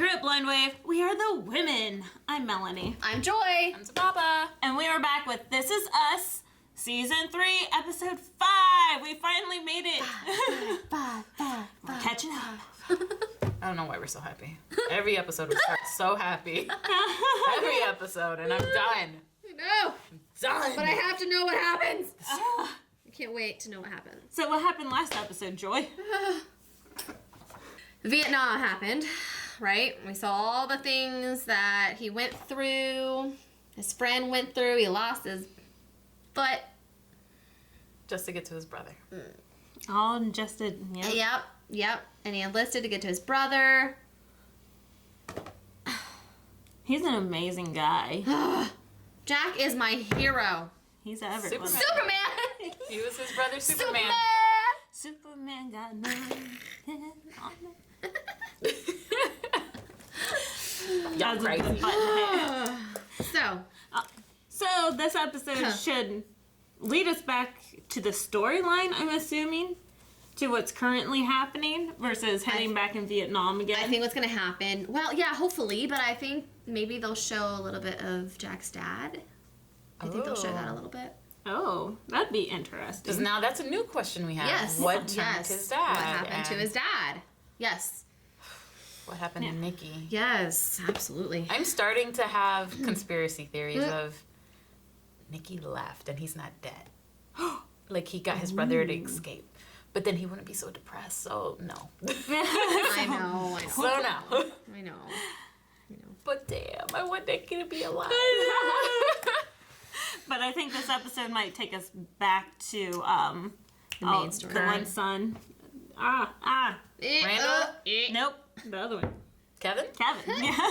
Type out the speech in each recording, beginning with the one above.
Crew at Blind Wave, we are the women. I'm Melanie. I'm Joy. I'm Dababa. And we are back with This Is Us, Season 3, Episode 5. We finally made it. We're catching up. I don't know why we're so happy. Every episode we start so happy. Every episode, and I'm done. I know. I'm done. But I have to know what happens. I can't wait to know what happens. So what happened last episode, Joy? Vietnam happened, right? We saw all the things that he went through, his friend went through, he lost his butt. Just to get to his brother. All just a... Yep. And he enlisted to get to his brother. He's an amazing guy. Jack is my hero. He's everyone. Superman! He was his brother Superman. Superman got nothing on it. Y'all crazy. So this episode should lead us back to the storyline, I'm assuming, to what's currently happening versus heading back in Vietnam again. I think what's going to happen, well, yeah, hopefully, but I think maybe they'll show a little bit of Jack's dad. I think they'll show that a little bit. Oh, that'd be interesting. Because now that's a new question we have. Yes. What turned his dad? What happened to his dad? Yes. What happened to Nikki? Yes, absolutely. I'm starting to have conspiracy theories of Nikki left and he's not dead. Like he got his brother to escape. But then he wouldn't be so depressed, so no. I know. So no. I know. But damn, I want Nikki to be alive. But I think this episode might take us back to The main story. the one son. Randall? Nope, the other one. Kevin? Kevin. Yeah.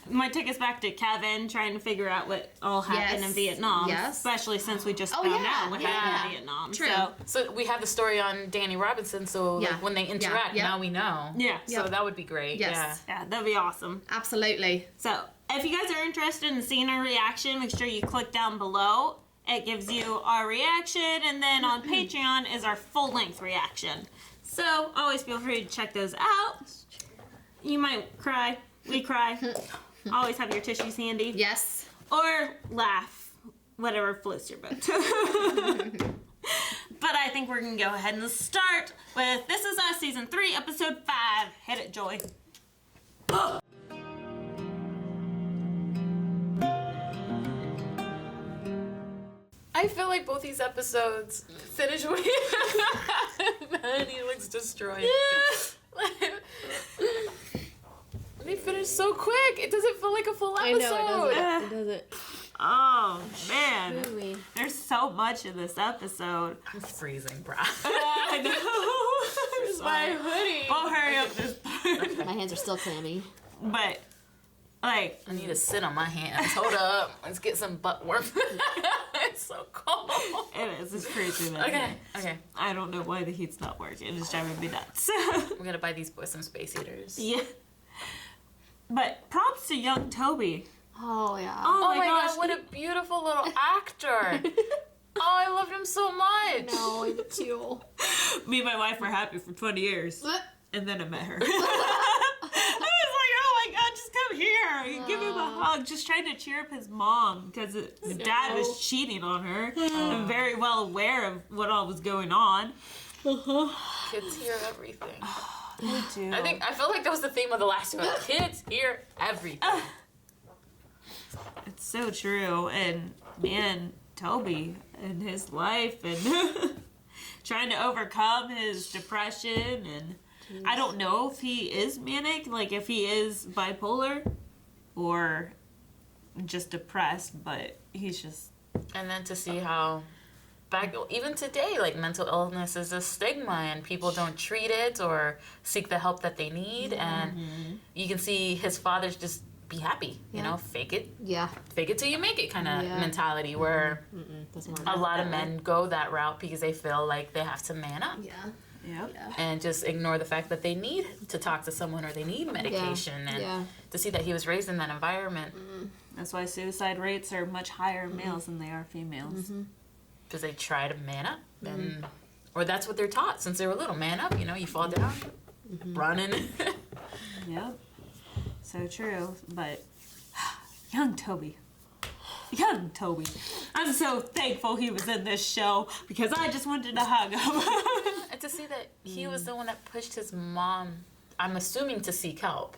Might take us back to Kevin trying to figure out what all happened in Vietnam. Yes. Especially since we just found out what happened in Vietnam. True. So we have the story on Danny Robinson, so like, when they interact, now we know. Yeah. So that would be great. Yes. Yeah, that'd be awesome. Absolutely. So if you guys are interested in seeing our reaction, make sure you click down below. It gives you our reaction, and then on Patreon is our full-length reaction. So always feel free to check those out. You might cry. We cry. Always have your tissues handy. Yes. Or laugh. Whatever floats your boat. But I think we're going to go ahead and start with This Is Us Season 3, Episode 5. Hit it, Joy. I feel like both these episodes finish with Melanie looks destroyed. They finish so quick. It doesn't feel like a full episode. I know, it doesn't. Oh, man. Really? There's so much in this episode. I'm freezing, bro. I know. Where's my hoodie? We'll hurry up this part. My hands are still clammy. But, like... I need to sit on my hands. Hold up. Let's get some butt warmth. It's so cold. It is. It's crazy. Okay. I don't know why the heat's not working. It's driving me nuts. We're gonna buy these boys some space heaters. Yeah. But props to young Toby. Oh, yeah. Oh my gosh. God, what a beautiful little actor. Oh, I loved him so much. No, me too. Me and my wife were happy for 20 years. What? And then I met her. I was like, oh my God, just come here. Give him a hug. Just trying to cheer up his mom because his dad was cheating on her. I'm very well aware of what all was going on. Kids hear everything. They do. I feel like that was the theme of the last one. Kids hear everything. It's so true. And man, Toby and his life and trying to overcome his depression, and I don't know if he is manic, like if he is bipolar or just depressed, but he's just... And then to see how back even today, like mental illness is a stigma and people don't treat it or seek the help that they need. And you can see his father's just be happy, you know, fake it till you make it kind of mentality where a lot of men go that route because they feel like they have to man up. And just ignore the fact that they need to talk to someone or they need medication. And to see that he was raised in that environment. That's why suicide rates are much higher in males than they are females. Because they try to man up. And, or that's what they're taught since they were little. Man up, you know, you fall down, running. so true. But young Toby. Young Toby. I'm so thankful he was in this show because I just wanted to hug him. And to see that he was the one that pushed his mom, I'm assuming, to seek help.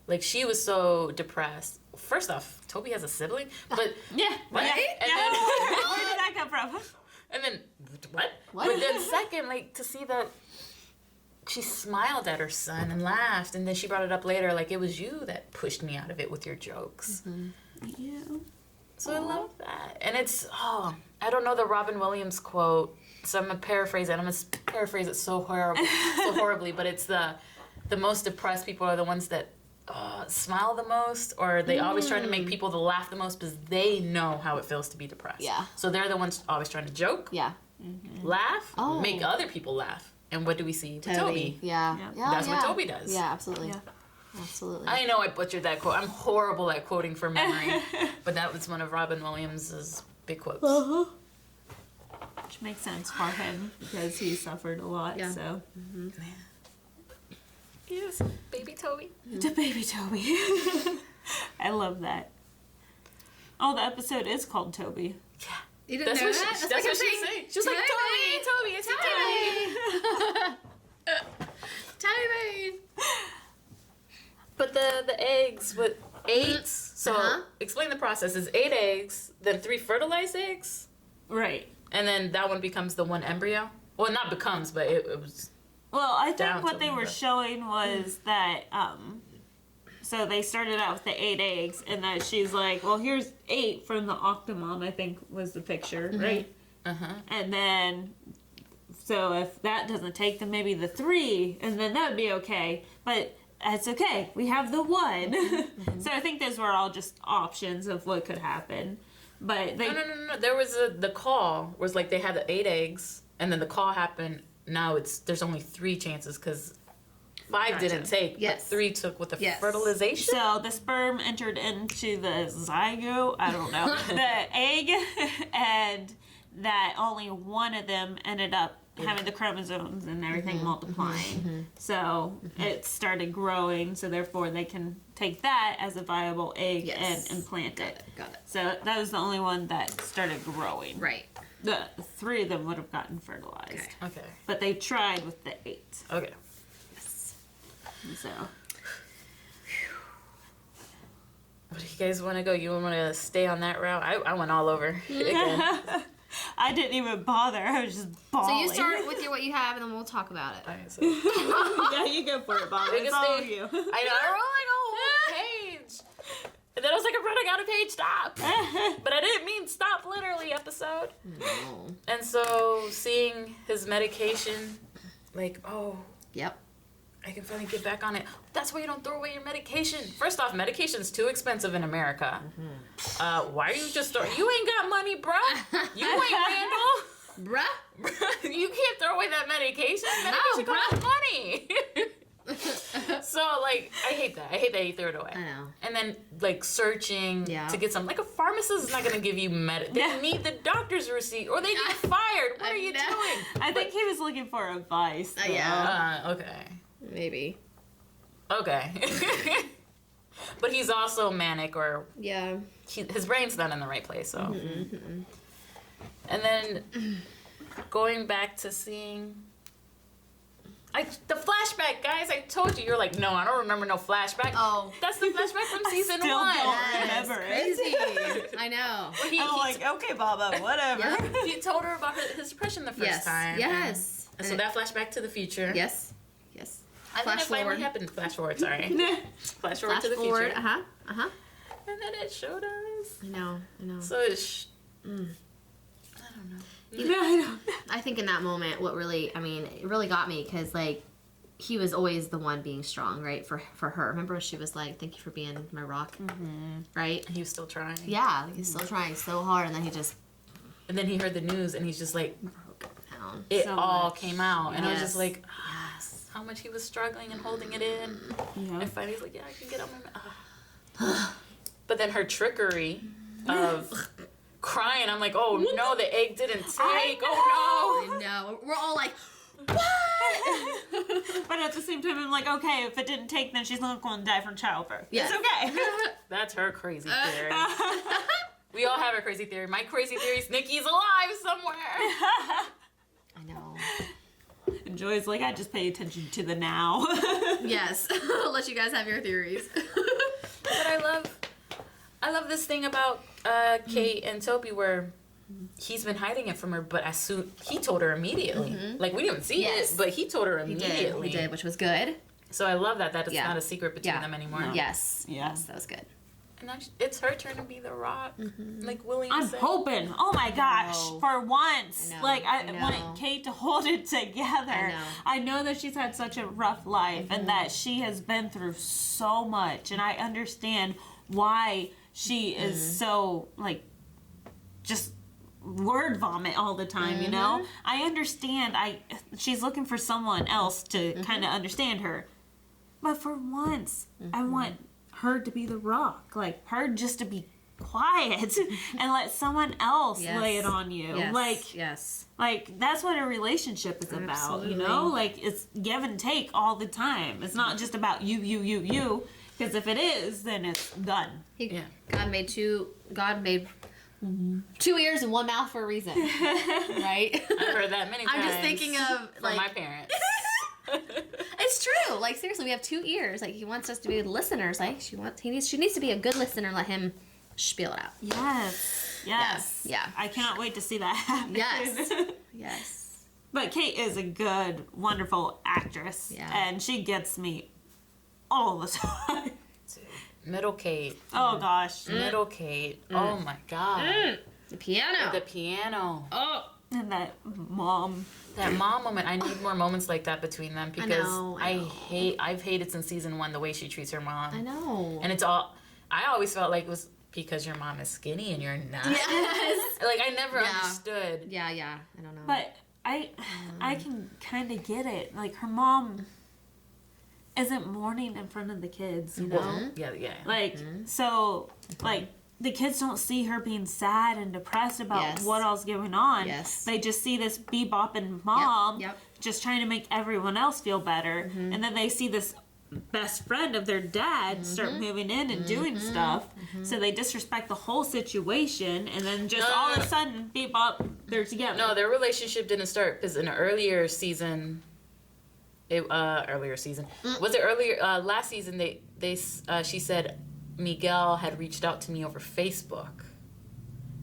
Like, she was so depressed. First off, Toby has a sibling, but yeah, right? Yeah. And then, Where did that come from? and then what? But then second, like, to see that she smiled at her son and laughed, and then she brought it up later, like, it was you that pushed me out of it with your jokes. Yeah. So I love that. And it's, I don't know the Robin Williams quote, so I'm going to paraphrase it. I'm going to paraphrase it so horribly, but it's the most depressed people are the ones that smile the most, or they always try to make people to laugh the most because they know how it feels to be depressed. Yeah. So they're the ones always trying to joke, Yeah. laugh, make other people laugh. And what do we see with Toby? Yeah. That's what Toby does. Yeah, absolutely. Yeah. Absolutely. I know I butchered that quote. I'm horrible at quoting from memory, but that was one of Robin Williams' big quotes. Which makes sense for him because he suffered a lot. Yeah. So. Yes, baby Toby. The baby Toby. I love that. Oh, the episode is called Toby. Yeah. You didn't That's know what that? that's what she's saying. She was like, Toby, it's Toby. Toby. But the eggs with 8. So explain the process. Is 8 eggs, then 3 fertilized eggs, Right. and then that one becomes the one embryo. Well, not becomes, but it was. Well, I Down think what to they were Linda. showing was that, so they started out with the 8 eggs, and that she's like, well, here's 8 from the Octomom, I think was the picture, right? And then, so if that doesn't take, then maybe the 3, and then that would be okay. But it's okay. We have the 1. So I think those were all just options of what could happen. But they... No. There was the call was like they had the 8 eggs, and then the call happened. Now there's only 3 chances because 5 didn't take, Yes. but 3 took with the Yes. fertilization. So the sperm entered into the zygote, I don't know, the egg, and that only one of them ended up having the chromosomes and everything multiplying. So it started growing, so therefore they can take that as a viable egg and implant it. Got it. So that was the only one that started growing. Right. The 3 of them would have gotten fertilized. Okay. But they tried with the 8. Okay. So... What do you guys want to go? You want to stay on that route? I went all over again. I didn't even bother. I was just So bawling. you start with what you have, and then we'll talk about it. Alright, so Yeah, you go for it, Bob. It's Biggest all thing- you. I know, I wrote like a whole page. And then I was like, I'm running out of page, stop. But I didn't mean stop literally episode. No. And so seeing his medication, like, oh, Yep. I can finally get back on it. That's why you don't throw away your medication. First off, medication's too expensive in America. Why are you just you ain't got money, bruh. You ain't Randall. Bruh. You can't throw away that medication. Medication costs money. So, like, I hate that. I hate that he threw it away. I know. And then, like, searching Yeah. to get some. Like, a pharmacist is not going to give you They need the doctor's receipt or they get fired. What are you know. doing? I think he was looking for advice. Though. Yeah. Okay. Maybe. Okay. But he's also manic, or Yeah. his brain's not in the right place, so. And then going back to seeing the flashback, guys. I told you, you're like, no, I don't remember no flashback. Oh. That's the flashback from season Still 1. don't remember it. Crazy. I know. I'm like, okay, Baba, whatever. He told her about his depression the first time. Yes. And so that flashback to the future. Yes. Yes. And then Flash it finally forward. happened. Flash forward, sorry. Flash forward Flash to the forward. future. Uh-huh. And then it showed us. I know. So it's. I don't know. I think in that moment, what really, it really got me because, like, he was always the one being strong, right, for her. Remember she was like, thank you for being my rock, right? He was still trying. Yeah, he's still trying so hard, and then he just And then he heard the news and he's just like, broke down. it So all much. came out. And I was Yes. just like, how much he was struggling and holding it in. Yeah. And finally he's like, yeah, I can get out my But then her trickery of crying, I'm like, oh no, the egg didn't take. Oh I know. We're all like, But at the same time, I'm like, okay, if it didn't take, then she's not going to die from childbirth. Yes. It's okay. That's her crazy theory. We all have a crazy theory. My crazy theory is Nikki's alive somewhere. I know. And Joy's like, I just pay attention to the now. Yes. I'll let you guys have your theories. But I love this thing about Kate and Toby where he's been hiding it from her, but as soon he told her immediately. Like we didn't see it, but he told her immediately. He did, which was good. So I love that it's not a secret between them anymore. No. Yes. Yeah. Yes, that was good. And it's her turn to be the Rock, like William I'm said. hoping. Oh my gosh! know. For once, I know. like I I know. want Kate to hold it together. I know that she's had such a rough life, and that she has been through so much, and I understand why she is so like just word vomit all the time. You know, I understand. She's looking for someone else to kind of understand her, but for once, I want her to be the Rock, like her just to be quiet and let someone else lay it on you. Yes. Like that's what a relationship is about, Absolutely. you know? Like it's give and take all the time. It's not just about you. Because if it is, then it's done. God made 2 ears and 1 mouth for a reason. Right? I've heard that many times. I'm just thinking of from like my parents. it's true. Like seriously, we have 2 ears. Like he wants us to be listeners. Like she needs to be a good listener. Let him spiel it out. Yes. Yeah. I cannot wait to see that happen. Yes. But Kate is a good, wonderful actress. Yeah. And she gets me all the time. Middle Kate. Oh gosh. Middle Kate. Oh my God. The piano. The piano. Oh. And that mom. That mom moment. I need more moments like that between them because I know. I've hated since season 1 the way she treats her mom. I know. And I always felt like it was because your mom is skinny and you're not. Yes. Like I never understood. Yeah. I don't know. But I can kind of get it. Like her mom isn't mourning in front of the kids, you know? Well, yeah. Like so like the kids don't see her being sad and depressed about what all's going on. Yes. They just see this bebopping mom Yep. just trying to make everyone else feel better. And then they see this best friend of their dad start moving in and doing stuff. So they disrespect the whole situation. And then just all of a sudden, bebop, they're together. No, their relationship didn't start because in an earlier season, was it earlier? Last season, she said Miguel had reached out to me over Facebook,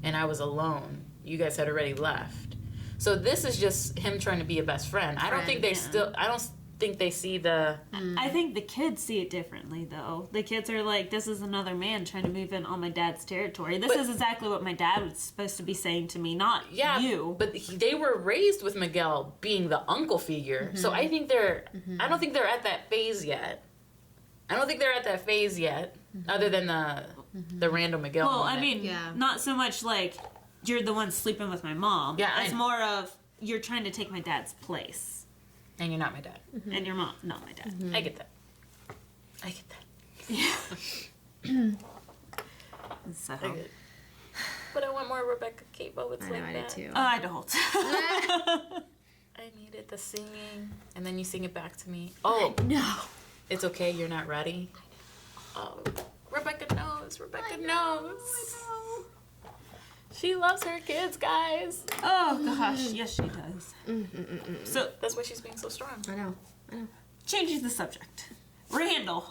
and I was alone. You guys had already left, so this is just him trying to be a best friend. I don't think they I don't think they see the. I think the kids see it differently, though. The kids are like, "This is another man trying to move in on my dad's territory." This is exactly what my dad was supposed to be saying to me, not you. But they were raised with Miguel being the uncle figure, so I think they're. I don't think they're at that phase yet. Other than the random Miguel. Well, moment. I mean, not so much like you're the one sleeping with my mom. Yeah, it's more of you're trying to take my dad's place, and you're not my dad. and your mom, not my dad. I get that. Yeah. So. But I want more Rebecca Kate moments like I that. do too. I don't. I needed the singing, and then you sing it back to me. Oh No. it's okay. You're not ready. Oh, Rebecca knows. Rebecca knows. She loves her kids, guys. Oh gosh, yes she does. So That's why she's being so strong. I know. changing the subject. Randall.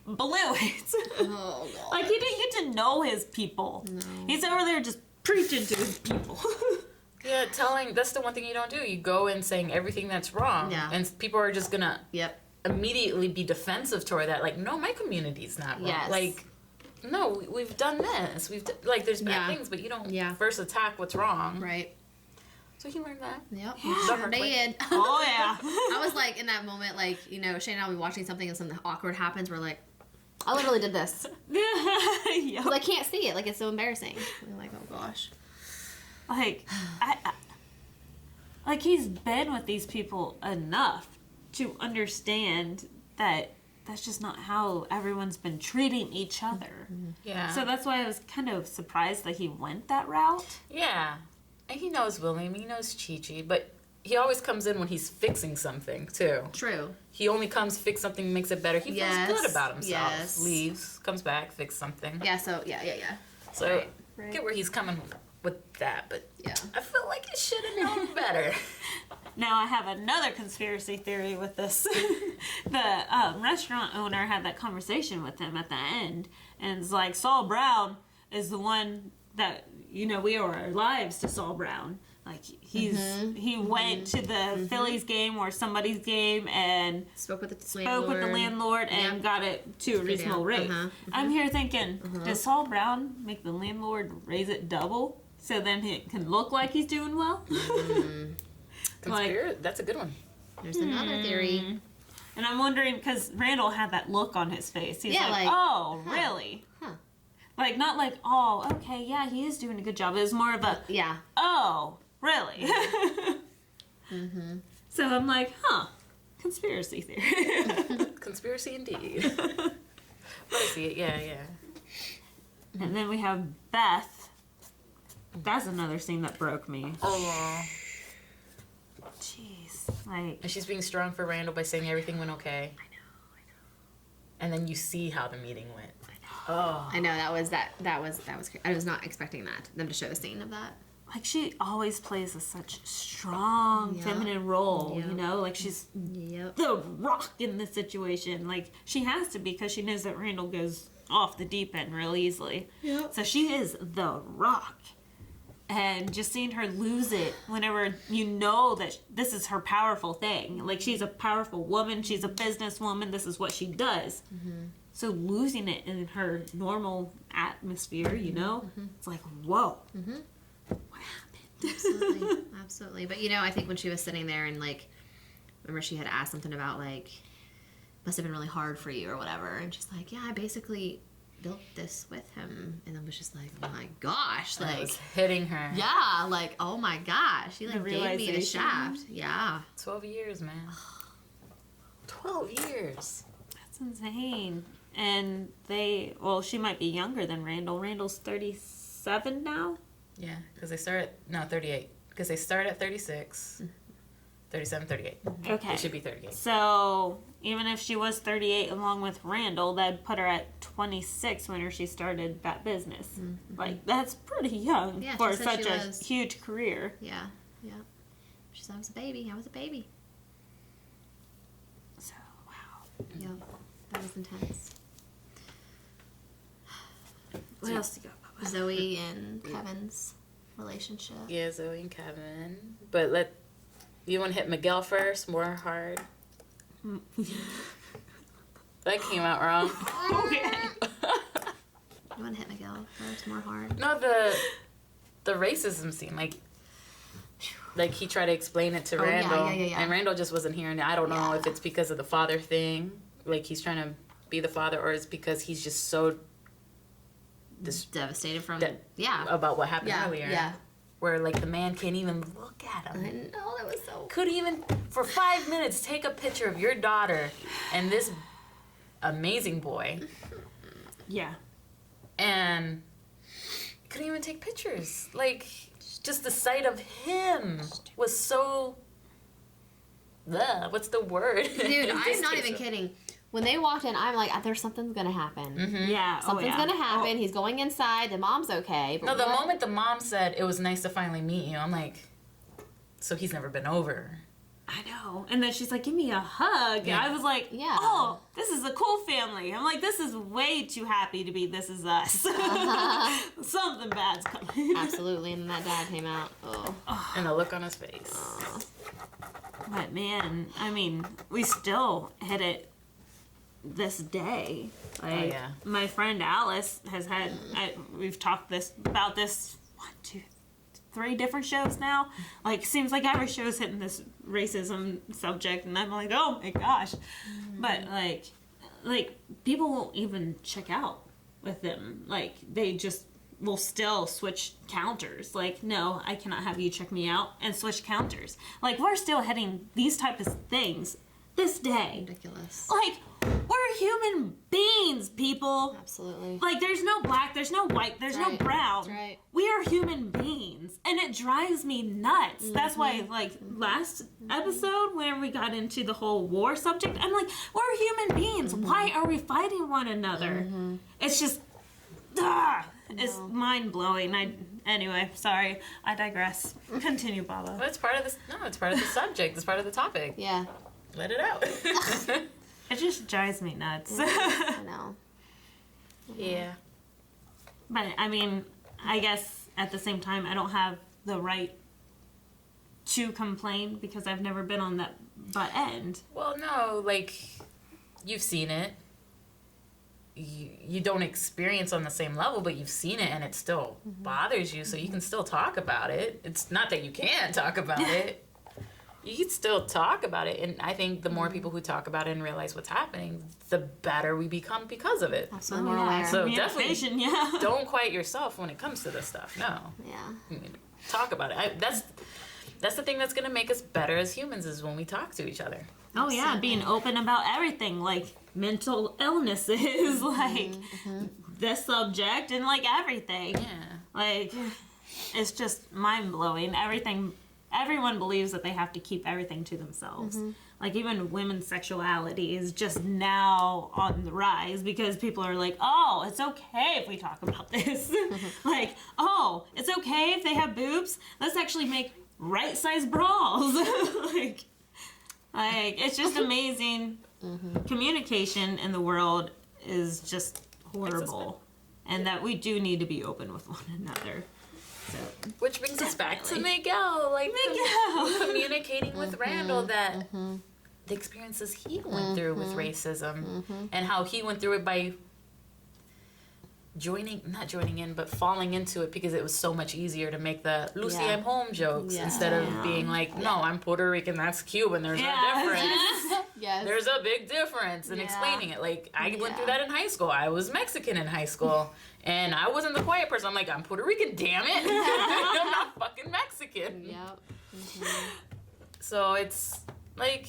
Blew it. Oh, God. Like, he didn't get to know his people. No. He's over there just preaching to his people. Yeah, that's the one thing you don't do. You go in saying everything that's wrong. Yeah. And people are just gonna Yep. immediately be defensive toward that. Like, no, my community's not wrong. Yes. Like, no, we've done this. Like, there's bad Yeah. things, but you don't Yeah. first attack what's wrong. Right. So he learned that. Yep. The Sure hard way. did. Oh, yeah. I was like, in that moment, like, you know, Shane and I will be watching something and something awkward happens. We're like, I literally did this. Yep. Because I can't see it. Like, it's so embarrassing. We're like, oh, gosh. Like, like, he's been with these people enough to understand that that's just not how everyone's been treating each other. Yeah. So that's why I was kind of surprised that he went that route. Yeah. And he knows William, he knows Chi-Chi, but he always comes in when he's fixing something too. True. He only comes, fix something, makes it better. He feels good about himself. Yes. Leaves, comes back, fix something. Yeah. So yeah. So Right. get where he's coming with that, but Yeah. I feel like he should have known better. Now I have another conspiracy theory with this. The restaurant owner had that conversation with him at the end, and it's like Saul Brown is the one that, you know, we owe our lives to Saul Brown. Like he went to the Phillies game or somebody's game and Spoke with the landlord and got it to a reasonable rate. I'm here thinking, does Saul Brown make the landlord raise it double so then it can look like he's doing well? That's a good one. There's another theory. And I'm wondering, because Randall had that look on his face. He's like, oh, really? Huh. Like, not like, oh, okay, yeah, he is doing a good job. It was more of a, Yeah. oh, really? So I'm like, conspiracy theory. Conspiracy indeed. But I see it, yeah. And then we have Beth. That's another scene that broke me. Oh. Jeez. Like, And she's being strong for Randall by saying everything went okay. I know. And then you see how the meeting went. Oh. I know that was I was not expecting them to show a scene of that. like she always plays a such strong feminine role, you know, like she's the rock in the situation. Like she has to be, because she knows that Randall goes off the deep end real easily. So she is the rock. And just seeing her lose it whenever you know that this is her powerful thing. Like, she's a powerful woman. She's a businesswoman. This is what she does. So losing it in her normal atmosphere, you know, it's like, whoa. What happened? Absolutely. But, you know, I think when she was sitting there and, like, remember she had asked something about, like, must have been really hard for you or whatever. And she's like, yeah, I basically built this with him. And I was just like, oh my gosh, like, it was hitting her. Yeah, like, oh my gosh, he like gave me the shaft. Yeah, 12 years, man. 12 years. That's insane. And she might be younger than Randall. Randall's 37 now. Yeah, because they start at 38. Because they start at 36. 37, 38. Okay. It should be 38. So even if she was 38 along with Randall, that'd put her at 26 when she started that business. Like, that's pretty young for such a huge career. Yeah. She said, I was a baby. So, wow. Yeah, that was intense. What else you got, Papa? Zoe and Kevin's relationship. Yeah, Zoe and Kevin. But you want to hit Miguel first, more hard? That came out wrong. Okay. You want to hit Miguel first, more hard? No, the racism scene, like he tried to explain it to Randall, yeah. and Randall just wasn't hearing it. I don't know if it's because of the father thing, like he's trying to be the father, or it's because he's just so devastated from about what happened earlier. Yeah. Where like the man can't even look at him. I know, that was so. Couldn't even for 5 minutes take a picture of your daughter and this amazing boy. Yeah. And couldn't even take pictures. Like, just the sight of him was so... what's the word? Dude, I'm not even kidding. When they walked in, I'm like, there's something's going to happen. Yeah. Something's going to happen. He's going inside. The mom's okay. But no, the moment the mom said, it was nice to finally meet you, I'm like, so he's never been over. I know. And then she's like, give me a hug. Yeah. And I was like, oh, this is a cool family. I'm like, this is way too happy to be This Is Us. Something bad's coming. Absolutely. And that dad came out. Oh. And the look on his face. Oh. But man, I mean, we still hit it this day. Like, my friend Alice has had, we've talked about this 1, 2, 3 different shows now. Like, seems like every show is hitting this racism subject, and I'm like, oh my gosh. But like people won't even check out with them. Like, they just will still switch counters. Like, no, I cannot have you check me out, and switch counters. Like, we're still hitting these type of things this day. Ridiculous. Like, we're human beings, people. Absolutely. Like, there's no black, there's no white, there's no brown. That's right. We are human beings. And it drives me nuts. That's why, like, last episode, when we got into the whole war subject, I'm like, we're human beings. Why are we fighting one another? It's just, it's mind-blowing. Anyway, sorry. I digress. Continue, Baba. Well, it's part of this. No, it's part of the subject. It's part of the topic. Yeah. Let it out. It just drives me nuts. I know. Yeah. But, I mean, I guess at the same time, I don't have the right to complain because I've never been on that butt end. Well, no, like, you've seen it. You don't experience on the same level, but you've seen it and it still bothers you, so you can still talk about it. It's not that you can't talk about it. You can still talk about it, and I think the more people who talk about it and realize what's happening, the better we become because of it. Absolutely more aware. So definitely Yeah. don't quiet yourself when it comes to this stuff. No. Yeah. Talk about it. That's the thing that's going to make us better as humans is when we talk to each other. Oh, yeah, being open about everything, like mental illnesses, like this subject, and like everything. Yeah. Like, it's just mind-blowing. Everyone believes that they have to keep everything to themselves. Like, even women's sexuality is just now on the rise because people are like, oh, it's okay if we talk about this. Like, oh, it's okay if they have boobs. Let's actually make right-sized bras. like, it's just amazing. Communication in the world is just horrible. And that we do need to be open with one another. So, which brings us back to Miguel. Like, communicating with Randall that the experiences he went through with racism and how he went through it by not joining in, but falling into it because it was so much easier to make the Lucy, I'm home jokes instead of being like, no, I'm Puerto Rican, that's Cuban, there's a difference. There's a big difference in explaining it. Like, I went through that in high school. I was Mexican in high school, and I wasn't the quiet person. I'm like, I'm Puerto Rican, damn it. I'm not fucking Mexican. So it's, like,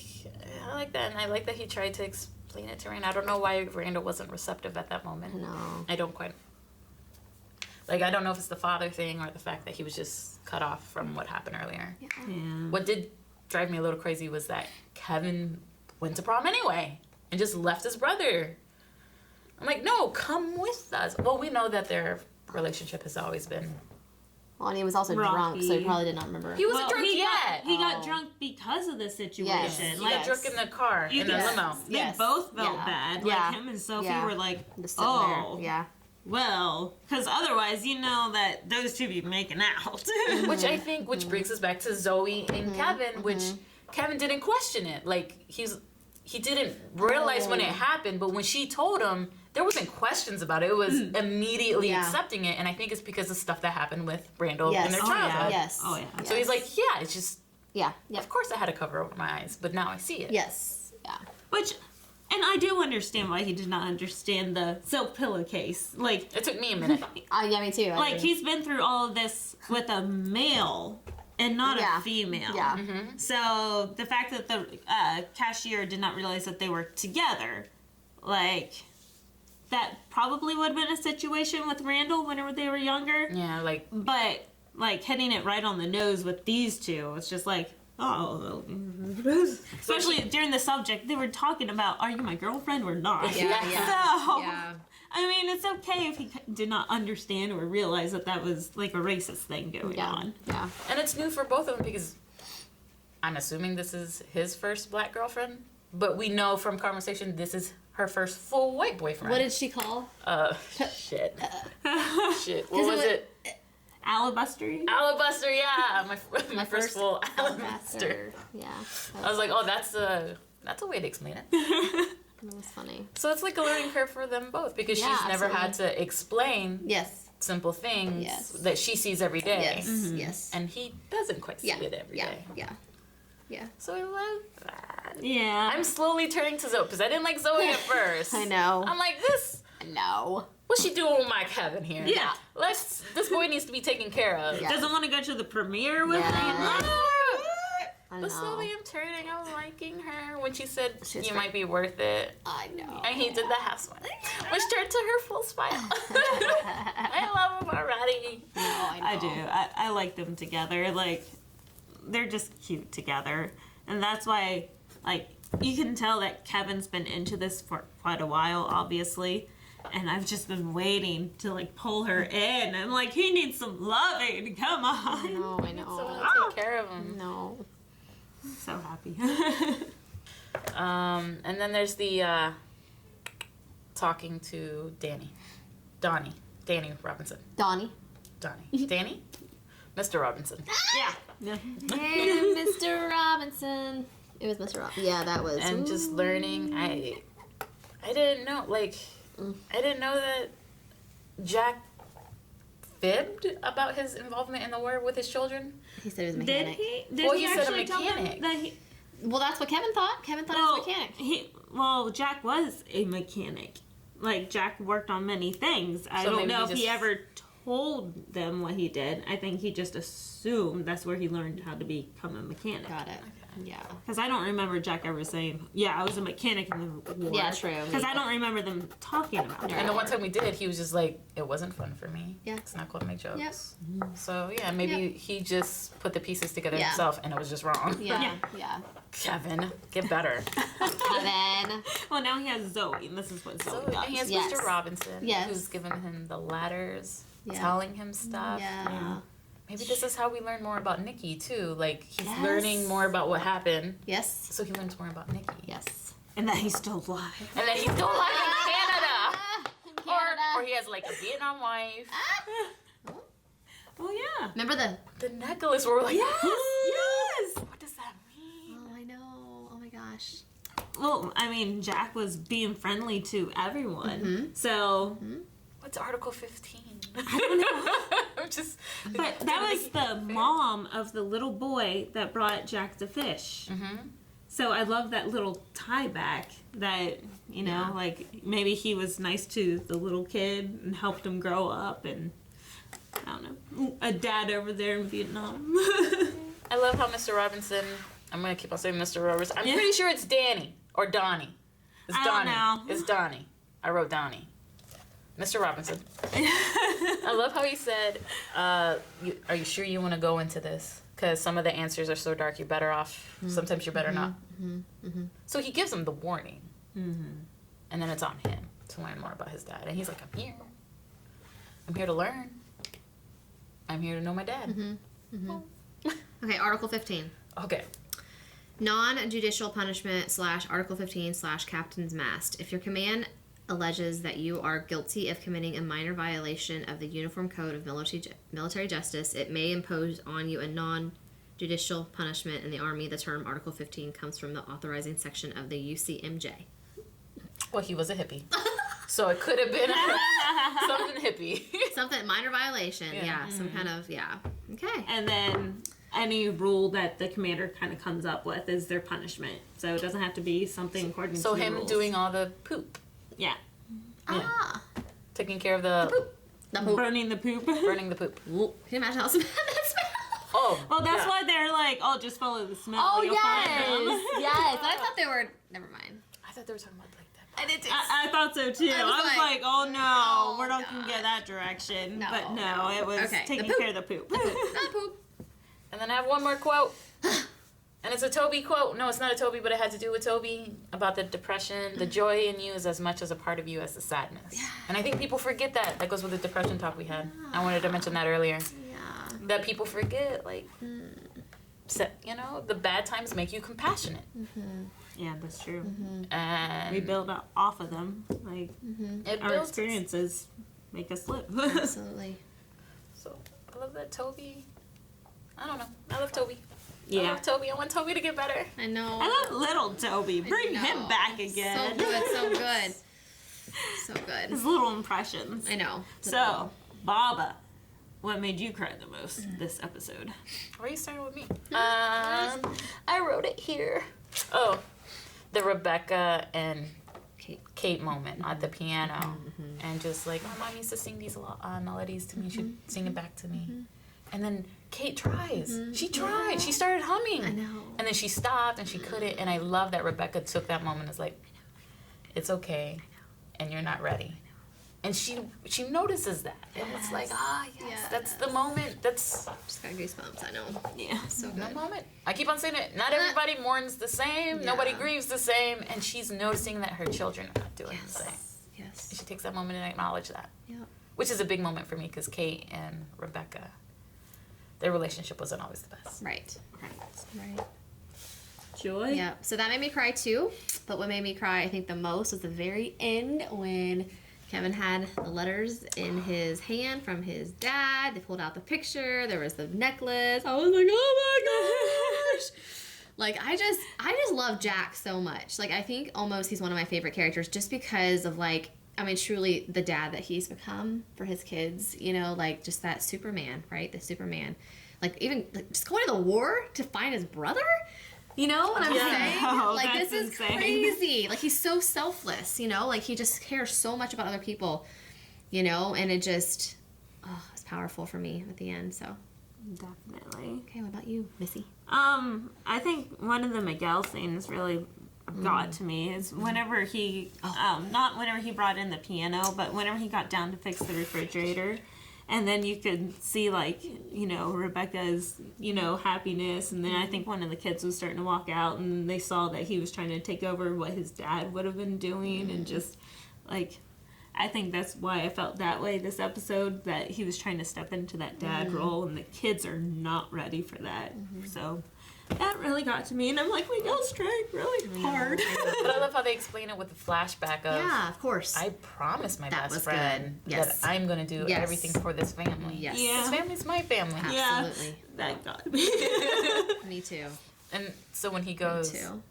I like that, and I like that he tried to explain it to Randall. I don't know why Randall wasn't receptive at that moment. No. I don't quite. Like, I don't know if it's the father thing or the fact that he was just cut off from what happened earlier. yeah. What did drive me a little crazy was that Kevin went to prom anyway and just left his brother. I'm like, no, come with us. Well, we know that their relationship has always been. Well, and he was also drunk, so he probably did not remember. He wasn't drunk yet. He got drunk because of the situation. He got drunk in the car, in the limo. They both felt bad. Like, him and Sophie were like, oh. Well, because otherwise, you know that those two be making out. Which brings us back to Zoe and Kevin, which Kevin didn't question it. Like, he didn't realize when it happened, but when she told him, there wasn't questions about it. It was immediately accepting it, and I think it's because of stuff that happened with Randall in their childhood. So he's like, it's just, of course I had to cover over my eyes, but now I see it. And I do understand why he did not understand the silk pillowcase. Like, it took me a minute. Yeah, me too. Like, he's been through all of this with a male and not a female. So the fact that the cashier did not realize that they were together, like, that probably would have been a situation with Randall whenever they were younger. Yeah, like. But, like, hitting it right on the nose with these two, it's just like, oh. Especially during the subject, they were talking about, are you my girlfriend or not? So, I mean, it's okay if he did not understand or realize that that was, like, a racist thing going on. And it's new for both of them because I'm assuming this is his first black girlfriend, but we know from conversation this is her first full white boyfriend. What did she call? Shit. What was it? Alabaster? Alabaster, yeah. My first full alabaster. Yeah. I was like, oh, that's a way to explain it. That was funny. So it's like a learning curve for them both because she's never had to explain simple things that she sees every day. Yes. And he doesn't quite see it every day. Yeah. So I love that. Yeah. I'm slowly turning to Zoe because I didn't like Zoe at first. I know. I'm like, this. No. What's she doing with my Kevin here? Yeah. This boy needs to be taken care of. Doesn't want to go to the premiere with me. I I But know. slowly I'm turning. I'm liking her when she said She's you great. might be worth it. I know. And he did the half smile, which turned to her full smile. I love him already. No, I know. I do. I like them together. Like, they're just cute together. And that's why, like, you can tell that Kevin's been into this for quite a while, obviously. And I've just been waiting to, like, pull her in. I'm like, he needs some loving. Come on. I know. Someone to take care of him. No. So happy. And then there's the talking to Danny Robinson. Donnie. Danny? Mr. Robinson. Yeah. Hey, Mr. Robinson. It was Mr. Robinson. Yeah, that was. And just learning. I didn't know, like, I didn't know that Jack fibbed about his involvement in the war with his children. He said he was a Did mechanic. he? Did Well, he he said a actually tell them mechanic. that he... Well, that's what Kevin thought. Kevin thought he was a mechanic. Well, Jack was a mechanic. Like, Jack worked on many things. I So don't maybe know he if he just- ever told them what he did. I think he just assumed that's where he learned how to become a mechanic. Got it. Yeah. Because I don't remember Jack ever saying, yeah, I was a mechanic in the war. Yeah, true. Because I don't remember them talking about it. And the one time we did, he was just like, it wasn't fun for me. Yeah. It's not cool to make jokes. Yep. So, yeah, maybe he just put the pieces together Yeah. himself and it was just wrong. Yeah. Yeah. Kevin, get better. Kevin. Well, now he has Zoe, and this is what Zoe So, does. and he has Yes. Mr. Robinson, Yes. who's giving him the ladders, Yeah. telling him stuff. Yeah. Maybe this is how we learn more about Nikki, too. Like, he's Yes. learning more about what happened, Yes. so he learns more about Nikki. Yes. And that he's still alive. And then he's still alive in Canada. In Canada. Or he has, like, a Vietnam wife. Oh, yeah. Remember the. The necklace, where we're like, Yes! what does that mean? Oh, I know. Oh my gosh. Well, I mean, Jack was being friendly to everyone. Mm-hmm. So, What's Article 15? I don't know. I'm just. But that was the mom of the little boy that brought Jack the fish. Mm-hmm. So I love that little tie back that, you know, Yeah. like maybe he was nice to the little kid and helped him grow up and, I don't know, a dad over there in Vietnam. I love how Mr. Robinson. I'm gonna keep on saying Mr. Robinson. I'm Yeah. pretty sure it's Danny or Donnie. It's I don't Donnie. know. It's Donnie. I wrote Donnie. Mr. Robinson. I love how he said, "Are you sure you want to go into this? Because some of the answers are so dark. You're better off. Sometimes you're better not." So he gives him the warning, and then it's on him to learn more about his dad. And he's like, "I'm here. I'm here to learn. I'm here to know my dad." Okay, Article 15. Okay. Non-judicial punishment / Article 15 / Captain's Mast. If your command alleges that you are guilty of committing a minor violation of the Uniform Code of Military Justice, it may impose on you a non-judicial punishment in the Army. The term Article 15 comes from the authorizing section of the UCMJ. Well, he was a hippie, so it could have been something hippie. Something, minor violation. Yeah. Yeah, some kind of, yeah. Okay. And then any rule that the commander kind of comes up with is their punishment. So it doesn't have to be something according So to the him rules. doing all the poop, Yeah. Ah. taking care of the The poop. Burning the poop. burning the poop. Can you imagine how bad that smells? Oh, Well, that's yeah. why they're like, oh, just follow the smell. Oh, You'll find them. yes. Yes. I thought they were, never mind. I thought they were talking about like that. I did too. I thought so too. I was like, like, oh no, oh, we're not gonna gosh. get that direction. No, but no, no. it was Okay, the taking poop. care of the poop. The poop. And then I have one more quote. And it's a Toby quote. No, it's not a Toby, but it had to do with Toby about the depression. The joy in you is as much as a part of you as the sadness. Yeah. And I think people forget that. That goes with the depression talk we had. I wanted to mention that earlier. Yeah. That people forget, like, you know, the bad times make you compassionate. Yeah, that's true. And We build up off of them. Like it our builds. experiences make us live. Absolutely. So I love that Toby. I don't know. I love Toby. I Yeah. love Toby. I want Toby to get better. I know. I love little Toby. Bring him know. back again. So good, so good. So good. His little impressions. I know. So, Baba, what made you cry the most this episode? Why are you starting with me? I wrote it here. Oh, the Rebecca and Kate moment at the piano. And just like, my mom used to sing these melodies to me. She'd sing it back to me. And then Kate tries. She tried. She started humming. I know. And then she stopped and she couldn't. And I love that Rebecca took that moment as like, it's okay. And you're not ready. And she notices that. And it's like, yes, that's the moment. That's Just got goosebumps, I know. Yeah. So the good. moment. I keep on saying it. Not everybody mourns the same. Yeah. Nobody grieves the same. And she's noticing that her children are not doing the same. Yes. And she takes that moment and acknowledges that. Yep. Which is a big moment for me because Kate and Rebecca, their relationship wasn't always the best. Right. Right. Joy? Yeah. So that made me cry too. But what made me cry, I think, the most was the very end when Kevin had the letters in his hand from his dad. They pulled out the picture. There was the necklace. I was like, oh my gosh. Like, I just love Jack so much. Like, I think almost he's one of my favorite characters just because of, like, I mean, truly the dad that he's become for his kids, you know, like, just that Superman, right? The Superman. Like, even, like, just going to the war to find his brother? You know what I'm saying? No, Like, that's this is insane. crazy. Like, he's so selfless, you know? Like, he just cares so much about other people, you know? And it just, it's powerful for me at the end, so. Definitely. Okay, what about you, Missy? I think one of the Miguel scenes really got to me is whenever he, not whenever he brought in the piano, but whenever he got down to fix the refrigerator. And then you could see, like, you know, Rebecca's, you know, happiness. And then I think one of the kids was starting to walk out and they saw that he was trying to take over what his dad would have been doing. And just, like, I think that's why I felt that way this episode, that he was trying to step into that dad role. And the kids are not ready for that. So that really got to me. And I'm like, Miguel's trying really hard. But I love how they explain it with the flashback of, Yeah, of course. I promised my That best was friend good. Yes. that I'm going to do Yes. everything for this family. Yes. Yeah. This family's my family. Yeah, Absolutely. that got me. Me too. And so when he Me goes, too.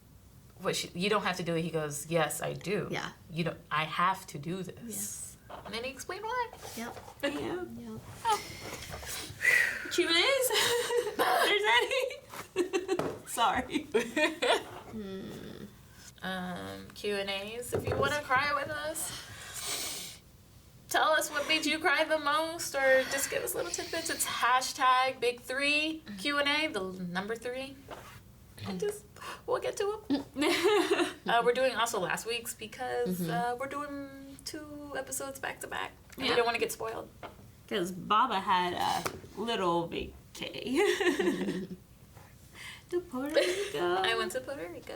you don't have to do it, he goes, yes, I do. Yeah. You don't, I have to do this. Yes. And then he explained why. Yep. Yeah. Yep. Q&As? There's any? Sorry. Q&As. If you want to cry with us, tell us what made you cry the most, or just give us little tidbits. It's hashtag Big3 Q&A, the number 3. And just, we'll get to them. We're doing also last week's because we're doing 2 episodes back to back. And we don't want to get spoiled. Because Baba had a little vacay. To Puerto Rico. I went to Puerto Rico.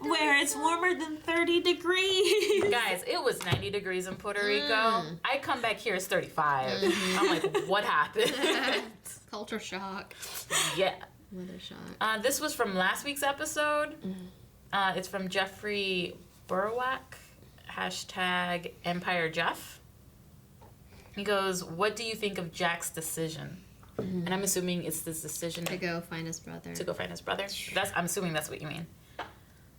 Where it's warmer than 30 degrees. Guys, it was 90 degrees in Puerto Rico. I come back here, it's 35. I'm like, what happened? Culture shock. Yeah. Weather shock. This was from last week's episode. It's from Jeffrey Burwack, hashtag Empire Jeff. He goes, what do you think of Jack's decision? And I'm assuming it's this decision To go find his brother. to go find his brother. I'm assuming that's what you mean. What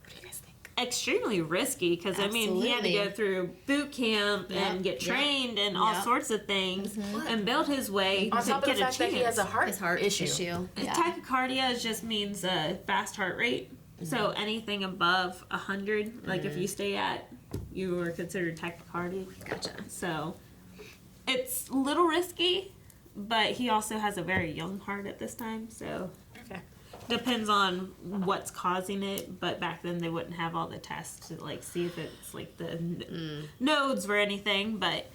do you guys think? Extremely risky because, I mean, he had to Absolutely. go through boot camp and get trained and all sorts of things and build his way On to top of get the fact a chance. that he has a His heart issue. Yeah. Tachycardia just means fast heart rate. So anything above 100, like if you stay at, you are considered tachycardia. Gotcha. So it's a little risky, but he also has a very young heart at this time. So Okay. depends on what's causing it. But back then they wouldn't have all the tests to like see if it's like the nodes or anything. But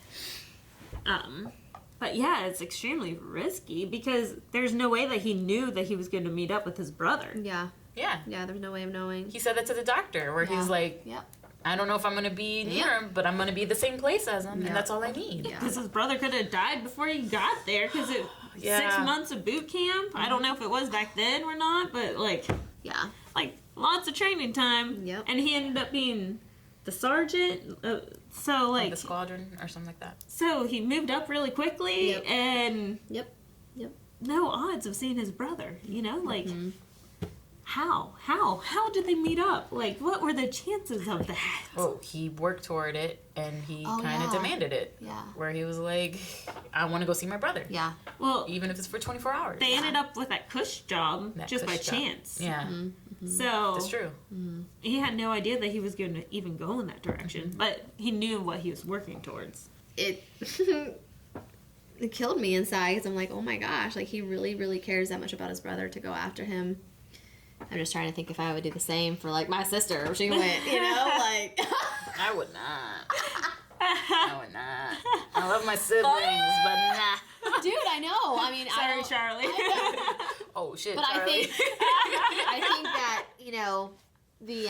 yeah, it's extremely risky because there's no way that he knew that he was going to meet up with his brother. Yeah. Yeah. Yeah, there's no way of knowing. He said that to the doctor, where he's like, Yep. I don't know if I'm going to be near him, but I'm going to be the same place as him, and that's all I need. Yeah. Because his brother could have died before he got there. Because 6 months of boot camp. I don't know if it was back then or not, but like lots of training time. Yep. And he ended up being the sergeant. So like The squadron or something like that. so he moved up really quickly Yep. and Yep. no odds of seeing his brother. You know, like. How did they meet up? Like, what were the chances of that? Well, he worked toward it, and he Oh, kind of yeah. demanded it. Yeah. Where he was like, I want to go see my brother. Yeah. Well, Even if it's for 24 hours. they ended up with that cush job That just by cush job. chance. Yeah, So that's true. he had no idea that he was going to even go in that direction, but he knew what he was working towards. It it killed me inside because I'm like, oh my gosh, like he really, really cares that much about his brother to go after him. I'm just trying to think if I would do the same for like my sister. If she went, you know, like. I would not. I would not. I love my siblings, but nah. Dude, I know. I mean, Sorry, Charlie. Oh shit, but Charlie. I think that, you know, the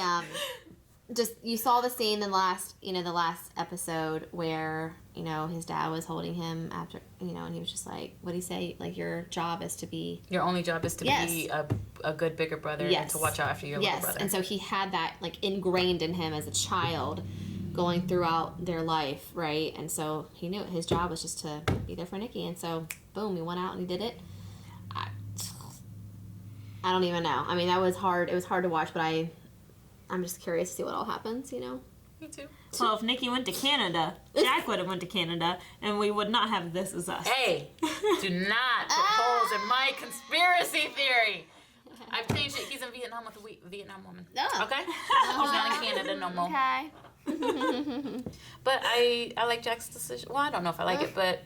just you saw the scene in the last episode where, you know, his dad was holding him after, you know, and he was just like, what did he say? Like, your job is to be... Your only job is to be a good bigger brother and to watch out after your little brother. And so he had that, like, ingrained in him as a child going throughout their life, right? And so he knew his job was just to be there for Nikki. And so, boom, he went out and he did it. I don't even know. I mean, that was hard. It was hard to watch, but I'm just curious to see what all happens, you know? Me too. Well, if Nikki went to Canada, Jack would have went to Canada, and we would not have This Is Us. Hey, do not put holes in my conspiracy theory. I've changed it. He's in Vietnam with a Vietnam woman. Oh. Okay? He's not in Canada no more. Okay. But I like Jack's decision. Well, I don't know if I like it, but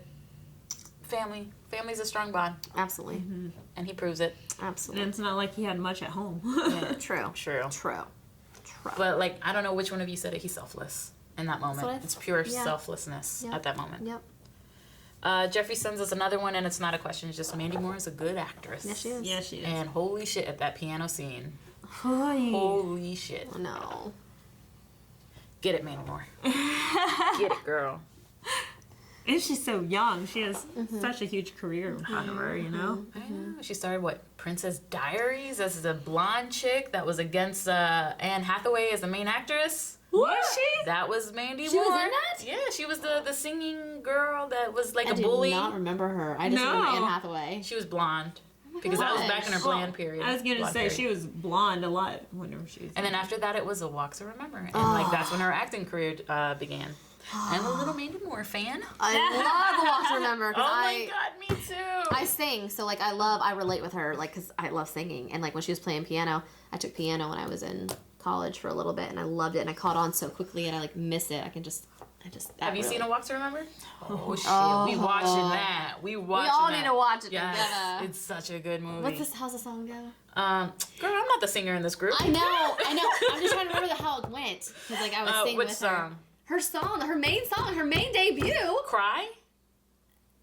family's a strong bond. Absolutely. Mm-hmm. And he proves it. Absolutely. And it's not like he had much at home. Yeah. True. True. But, like, I don't know which one of you said it. He's selfless in that moment. It's pure selflessness at that moment. Yep. Jeffrey sends us another one, and it's not a question. It's just Mandy Moore is a good actress. Yes, she is. Yeah, she is. And holy shit at that piano scene. Holy. Holy shit. Oh, no. Get it, Mandy Moore. Get it, girl. And she's so young. She has such a huge career in front of her, you know? I know. She started, Princess Diaries as the blonde chick that was against Anne Hathaway as the main actress. Was she? That was Mandy She Moore. was in that? Yeah, she was the singing girl that was like I a bully. I do not remember her. I just remember Anne Hathaway. She was blonde. Because that was back in her blonde period. I was going to blonde say, period. she was blonde a lot whenever she was. And then after that, it was A Walk to Remember. And like that's when her acting career began. I'm a little Mandy Moore fan. I love Walk to Remember. Oh my god, me too. I sing, so like I relate with her, like, because I love singing. And like when she was playing piano, I took piano when I was in college for a little bit, and I loved it, and I caught on so quickly, and I like miss it. Have you seen A Walk to Remember? Oh shit, Oh. we watching that. We all need to watch it yes, together. it's such a good movie. How's the song go? Girl, I'm not the singer in this group. I know. I'm just trying to remember how it went, because like I was singing which with song? Her main song, her main debut. Cry?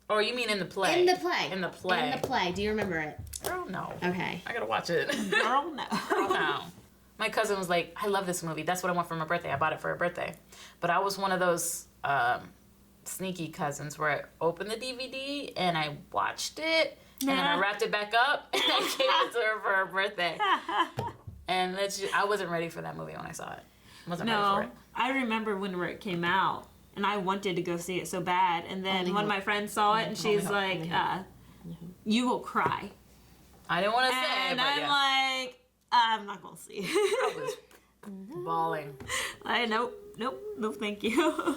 Or you mean in the play? In the play. In the play. In the play. Do you remember it? Girl, no. Okay. I gotta watch it. Girl, no. Girl, no. My cousin was like, I love this movie. That's what I want for my birthday. I bought it for her birthday. But I was one of those sneaky cousins where I opened the DVD and I watched it and then I wrapped it back up and I gave it to her for her birthday. And I wasn't ready for that movie when I saw it. I wasn't ready for it. I remember when it came out, and I wanted to go see it so bad. And then one of my friends saw it, and she's like, "You will cry." I didn't want to say, and but I'm like, "I'm not gonna see it." I was bawling. No, thank you.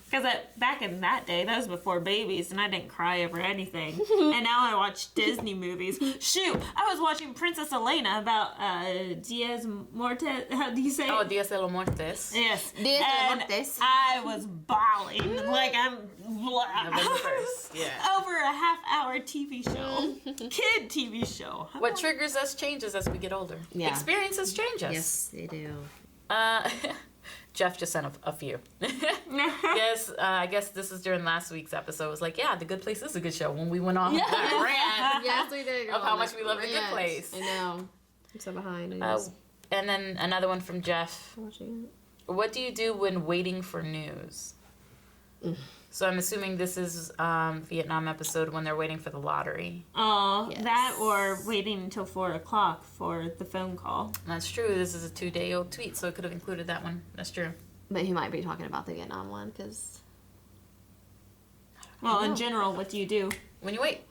Because back in that day, that was before babies, and I didn't cry over anything. And now I watch Disney movies. Shoot, I was watching Princess Elena about Diaz Mortes. How do you say it? Oh, Diaz de los Muertos. Yes. Diaz de los And Muertos. I was bawling like I'm November 1st. Yeah. over a half-hour TV show, kid TV show. What triggers us changes as we get older. Yeah. Experiences change us. Yes, they do. Jeff just sent a few. Yes, I guess this is during last week's episode. It was like, yeah, The Good Place is a good show. When we went on that rant Yes, we did. of how much we love The Good Place. I know. I'm so behind. And then another one from Jeff. Watching What do you do when waiting for news? So I'm assuming this is Vietnam episode when they're waiting for the lottery. Oh, Yes. that or waiting until 4:00 for the phone call. That's true. This is a 2-day-old tweet, so it could have included that one. That's true. But he might be talking about the Vietnam one, because... Well, in general, what do you do? When you wait,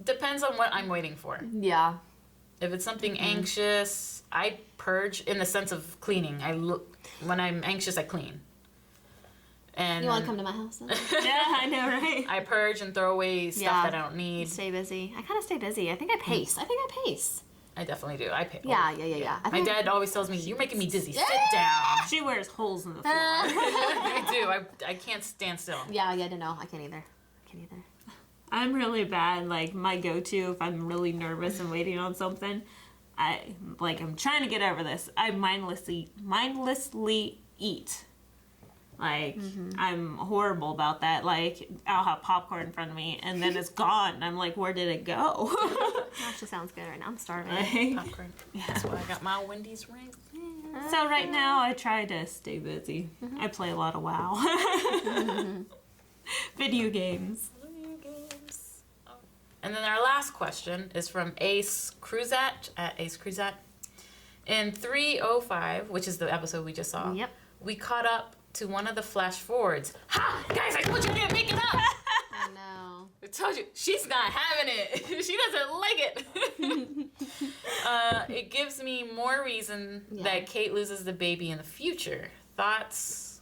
depends on what I'm waiting for. Yeah. If it's something anxious, I purge in the sense of cleaning. When I'm anxious, I clean. And You want to come to my house then? Yeah, I know, right? I purge and throw away stuff Yeah. that I don't need. Stay busy. I kind of stay busy. I think I pace. I definitely do. I pay. Yeah. I My think dad always tells me, "You're making me dizzy. Sit Yeah. down." She wears holes in the floor. I do. I can't stand still. Yeah, no, I can't either. I'm really bad. Like, my go-to, if I'm really nervous and waiting on something, I'm trying to get over this. I mindlessly eat. Like, I'm horrible about that. Like, I'll have popcorn in front of me, and then it's gone. And I'm like, where did it go? That actually sounds good right now. I'm starving. Like, Popcorn. That's why I got my Wendy's ring. so right now, I try to stay busy. I play a lot of WoW. Video games. And then our last question is from Ace Cruzat at Ace Cruzat. In 305, which is the episode we just saw, Yep. we caught up to one of the flash forwards. Ha! Guys, I told you I didn't make it up! I know. I told you, she's not having it. She doesn't like it. It gives me more reason that Kate loses the baby in the future. Thoughts?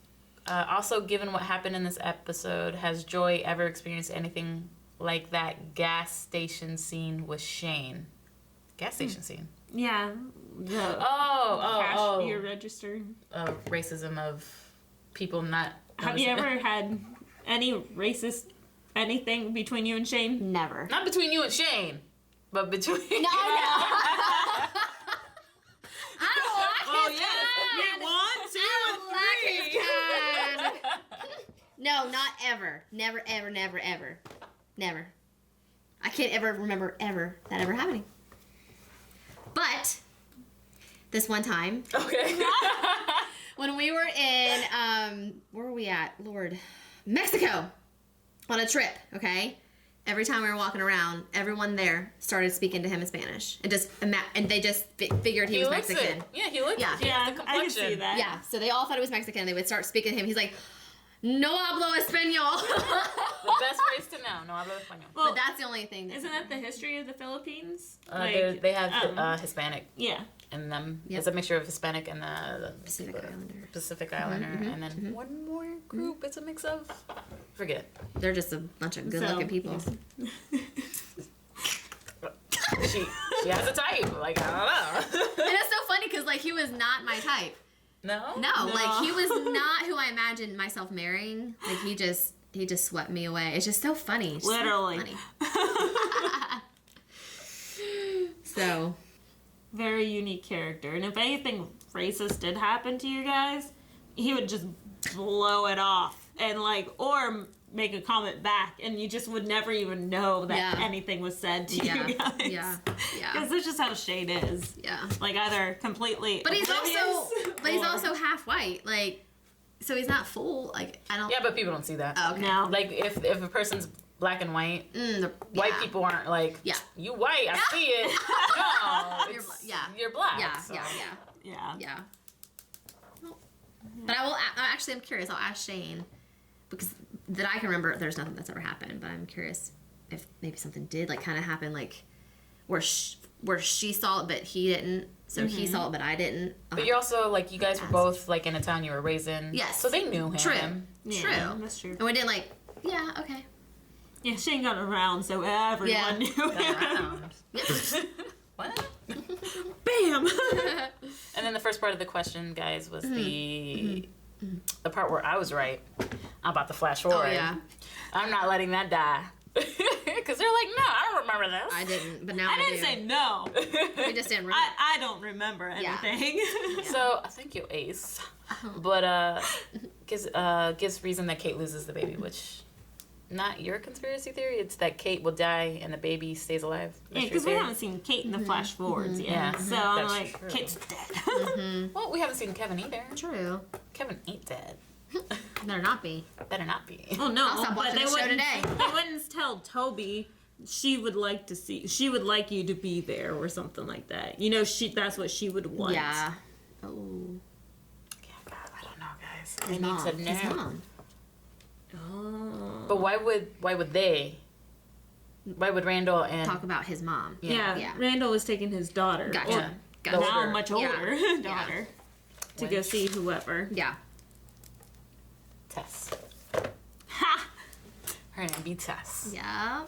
Also, given what happened in this episode, has Joy ever experienced anything like that gas station scene with Shane? Gas station scene? Yeah. The Oh. You're registered. Racism of people not... Have you ever had any racist anything between you and Shane? Never. Not between you and Shane, but between... No. I don't like Oh, his yes. kind. We want 2 and 3. No, not ever. Never, ever, never, ever. Never. I can't ever remember that ever happening. But this one time, Okay. when we were in, where were we at? Lord, Mexico, on a trip. Okay, every time we were walking around, everyone there started speaking to him in Spanish, and they just figured he was looks Mexican. it. Yeah, he looks Yeah. it. He has the I can see complexion. that. Yeah, so they all thought it was Mexican. They would start speaking to him. He's like, "No hablo español." The best phrase to know. No hablo español. Well, But that's the only thing. isn't that the history of the Philippines? They have Hispanic Yeah. in them. Yep. It's a mixture of Hispanic and the Pacific Islander. Pacific Islander. And then one more group it's a mix of. Forget. They're just a bunch of good-looking people. She has a type. Like, I don't know. And it's so funny because, like, he was not my type. No? No, like, he was not who I imagined myself marrying. Like, he just swept me away. It's just so funny. It's just Literally. So funny. So, Very unique character. And if anything racist did happen to you guys, he would just blow it off. And, or make a comment back, and you just would never even know that anything was said to you guys. Yeah. Because that's just how Shane is. Yeah. Like, either completely But he's oblivious also half white. Like, so he's not full. Like, I don't. Yeah, but people don't see that. Oh, okay. No. Like, if a person's black and white, white people aren't like, you white, I see it. No, you're black. Yeah, so. Yeah. Well, but I'm curious. I'll ask Shane, because that I can remember, there's nothing that's ever happened, but I'm curious if maybe something did, like, kind of happen, like, where she saw it, but he didn't, so he saw it, but I didn't. But you're also, like, you guys were both, like, in a town you were raised in. Yes. So they knew him. True. Yeah, that's true. And we didn't, like, yeah, okay. Yeah, Shane got around, so everyone knew him. Around. What? Bam! And then the first part of the question, guys, was the part where I was right about the flash forward. Oh, yeah. I'm not letting that die. Because they're like, no, I don't remember this. I didn't, but now I I didn't do. say no. We just didn't remember. I don't remember anything. So, thank you, Ace. But gives reason that Kate loses the baby, which... Not your conspiracy theory. It's that Kate will die and the baby stays alive. Yeah, because we haven't seen Kate in the flash forwards yet. Yeah, So I'm that's like, true. Kate's dead. Well, we haven't seen Kevin either. True. Kevin ain't dead. Better not be. Better not be. Oh no! I'll stop watching they the show wouldn't. today. They wouldn't tell Toby. She would like to see. She would like you to be there or something like that. You know, that's what she would want. Yeah. Oh. Yeah, God, I don't know, guys. His I mom. need to know. His mom. Oh. But why would they? Why would Randall and Talk about his mom. Yeah. Yeah. Randall was taking his daughter. Gotcha. Or Gotcha. now Older. much older daughter to go see whoever. Yeah. Tess? Ha! Her name be Tess. Yeah.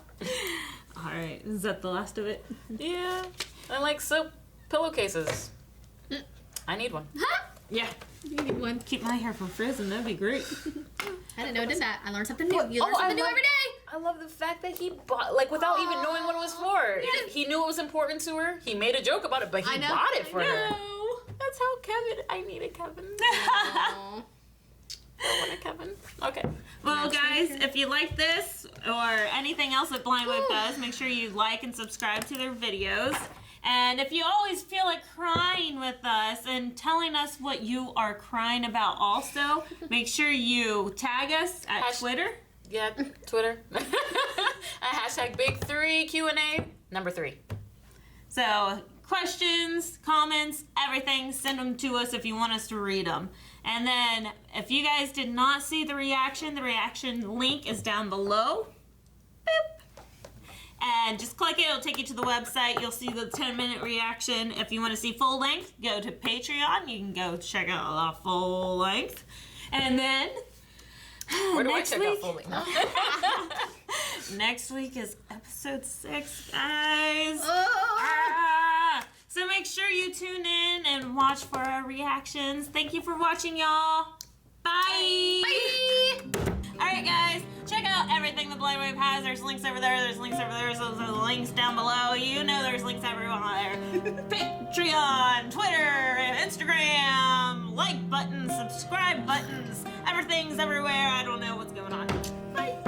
All right, is that the last of it? Yeah. And like soap pillowcases. I need one. Yeah. You need one. Keep my hair from frizz, that'd be great. I didn't know it did that. I learned something new. You learn something new every day. I love the fact that he bought, like, without even knowing what it was for. Yes. He knew it was important to her. He made a joke about it, but he bought it for her. That's how Kevin. I needed Kevin. I wanted Kevin. Okay. Well, guys, if you like this or anything else that Blind Wave does, make sure you like and subscribe to their videos. And if you always feel like crying with us and telling us what you are crying about also, make sure you tag us at Twitter. Yeah, Twitter. Hashtag Big3 Q&A number 3. So, questions, comments, everything, send them to us if you want us to read them. And then, if you guys did not see the reaction link is down below. Boop. And just click it, it'll take you to the website. You'll see the 10-minute reaction. If you want to see full length, go to Patreon. You can go check out the full length. And then, where do I check out full length? Next week is episode 6, guys. So make sure you tune in and watch for our reactions. Thank you for watching, y'all. Bye. Bye. All right, guys. Check out everything the Blind Wave has. There's links over there. There's links over there. So there's links down below. You know there's links everywhere. Patreon, Twitter, Instagram, like buttons, subscribe buttons. Everything's everywhere. I don't know what's going on. Bye.